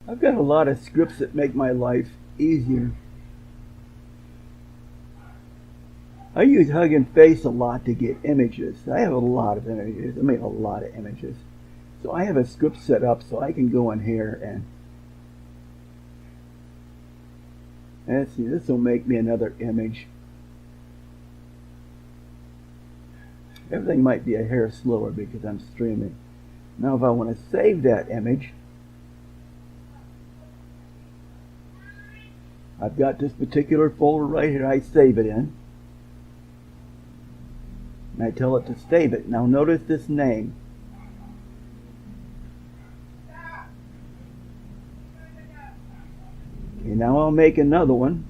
I've got a lot of scripts that make my life easier. I use Hugging Face a lot to get images. I have a lot of images. I mean, a lot of images. So I have a script set up so I can go in here and let's see, this will make me another image. Everything might be a hair slower because I'm streaming. Now if I want to save that image, I've got this particular folder right here I save it in. And I tell it to save it. Now notice this name. Okay, now I'll make another one.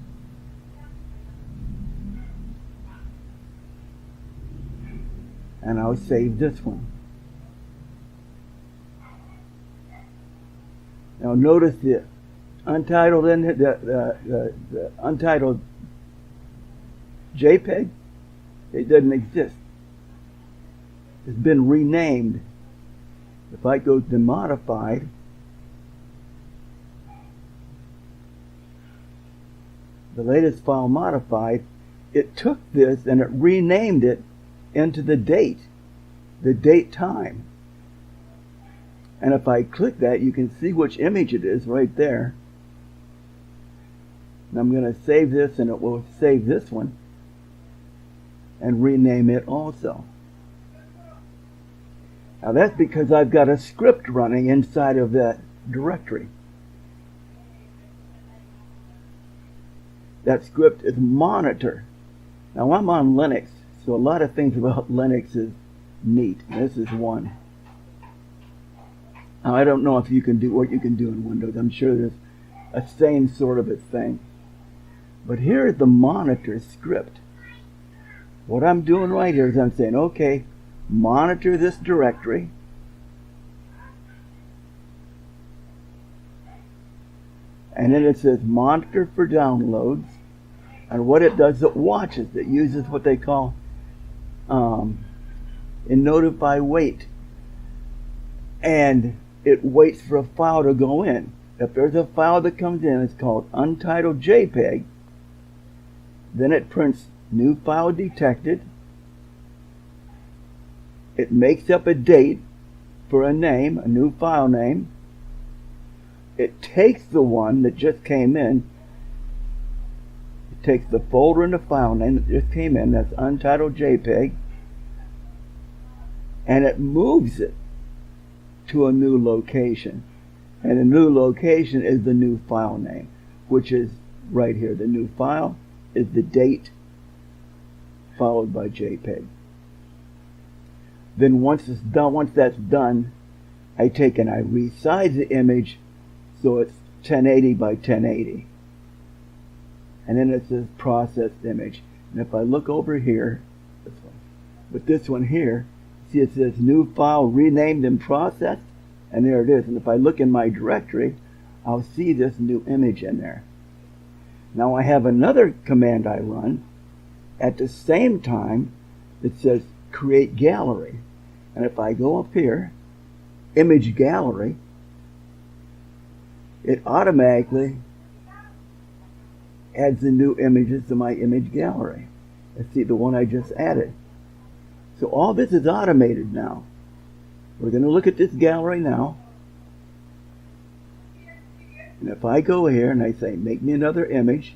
And I'll save this one. Now notice the untitled the untitled JPEG, it doesn't exist. It's been renamed. If I go to modified, the latest file modified, it took this and it renamed it into the date time. And if I click that, you can see which image it is right there. And I'm going to save this, and it will save this one and rename it also. Now that's because I've got a script running inside of that directory. That script is monitor. Now I'm on Linux, so a lot of things about Linux is neat. This is one. Now I don't know if you can do what you can do in Windows. I'm sure there's a same sort of a thing. But here is the monitor script. What I'm doing right here is I'm saying, okay, monitor this directory. And then it says monitor for downloads. And what it does, it watches. It uses what they call in notify wait. And it waits for a file to go in. If there's a file that comes in, it's called untitled JPEG. Then it prints new file detected. It makes up a date for a name, a new file name. It takes the one that just came in. It takes the folder and the file name that just came in, that's untitled JPEG, and it moves it to a new location. And the new location is the new file name, which is right here. The new file is the date followed by JPEG. Then once it's done, once that's done, I take and I resize the image so it's 1080 by 1080. And then it says processed image. And if I look over here, this one, with this one here, see it says new file renamed and processed, and there it is. And if I look in my directory, I'll see this new image in there. Now I have another command I run at the same time that says create gallery. And if I go up here, image gallery, it automatically adds the new images to my image gallery. Let's see the one I just added. So all this is automated now. We're going to look at this gallery now. And if I go here and I say make me another image,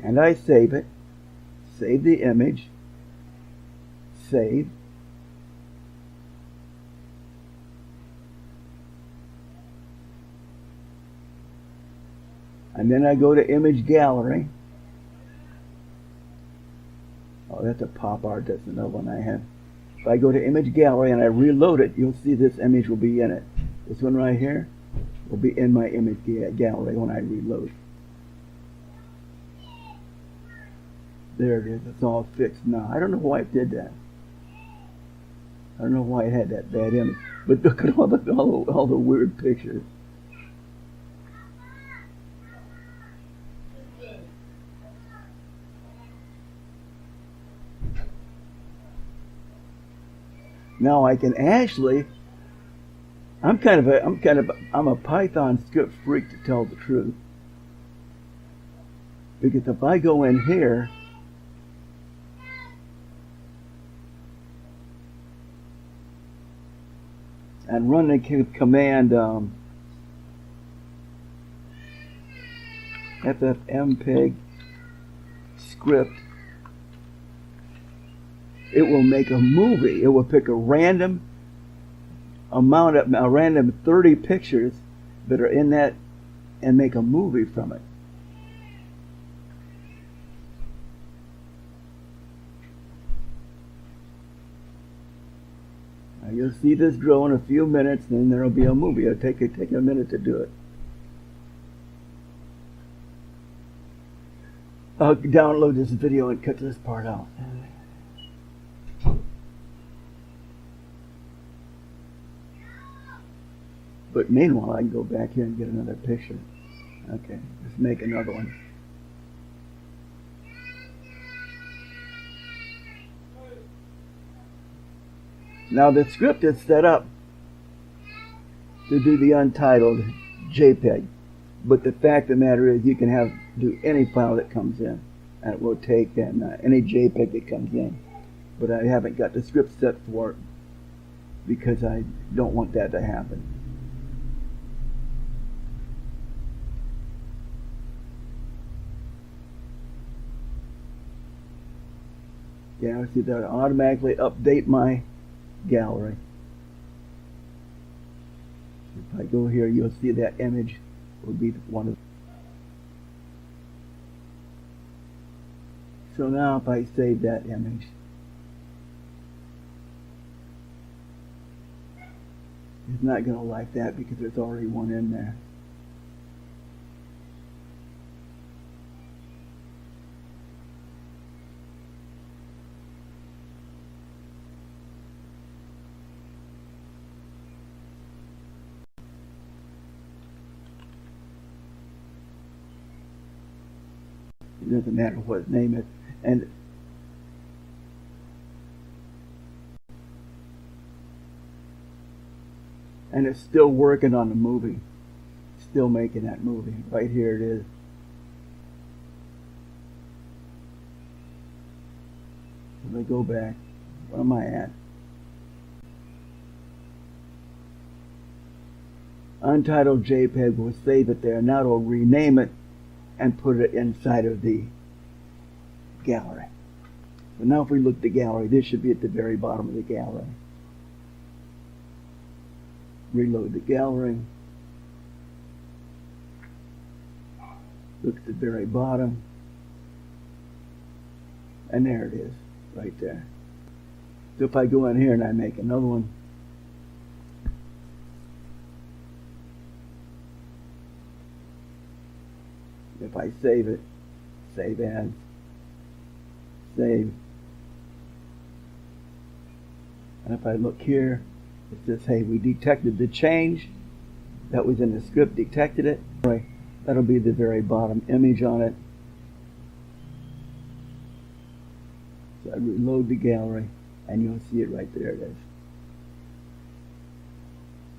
and I save it, save the image, save, and then I go to image gallery. Oh, that's a pop art, that's another one I have. If I go to image gallery and I reload it, you'll see this image will be in it. This one right here will be in my image gallery when I reload. There it is. It's all fixed now. I don't know why it did that. I don't know why it had that bad image. But look at all the weird pictures. Now I can actually, I'm a Python script freak, to tell the truth. Because if I go in here and run the command ffmpeg script, it will make a movie. It will pick a random amount of a random 30 pictures that are in that and make a movie from it. Now you'll see this grow in a few minutes, and then there'll be a movie. It'll take a minute to do it. I'll download this video and cut this part out. But meanwhile, I can go back here and get another picture. Okay, let's make another one. Now the script is set up to do the untitled JPEG, but the fact of the matter is you can do any file that comes in, and it will take any JPEG that comes in. But I haven't got the script set for it because I don't want that to happen. Yeah, I see that automatically update my gallery. If I go here, you'll see that image will be one of. So now if I save that image, it's not going to like that because there's already one in there. It doesn't matter what its name is. And it's still working on the movie. Still making that movie. Right here it is. If I go back, where am I at? Untitled JPEG will save it there. Now it'll rename it and put it inside of the gallery. So now if we look at the gallery, this should be at the very bottom of the gallery. Reload the gallery. Look at the very bottom. And there it is, right there. So if I go in here and I make another one, if I save it, save as, save, and if I look here, it says, hey, we detected the change that was in the script, detected it. Right, that'll be the very bottom image on it. So I reload the gallery, and you'll see it right there. It is.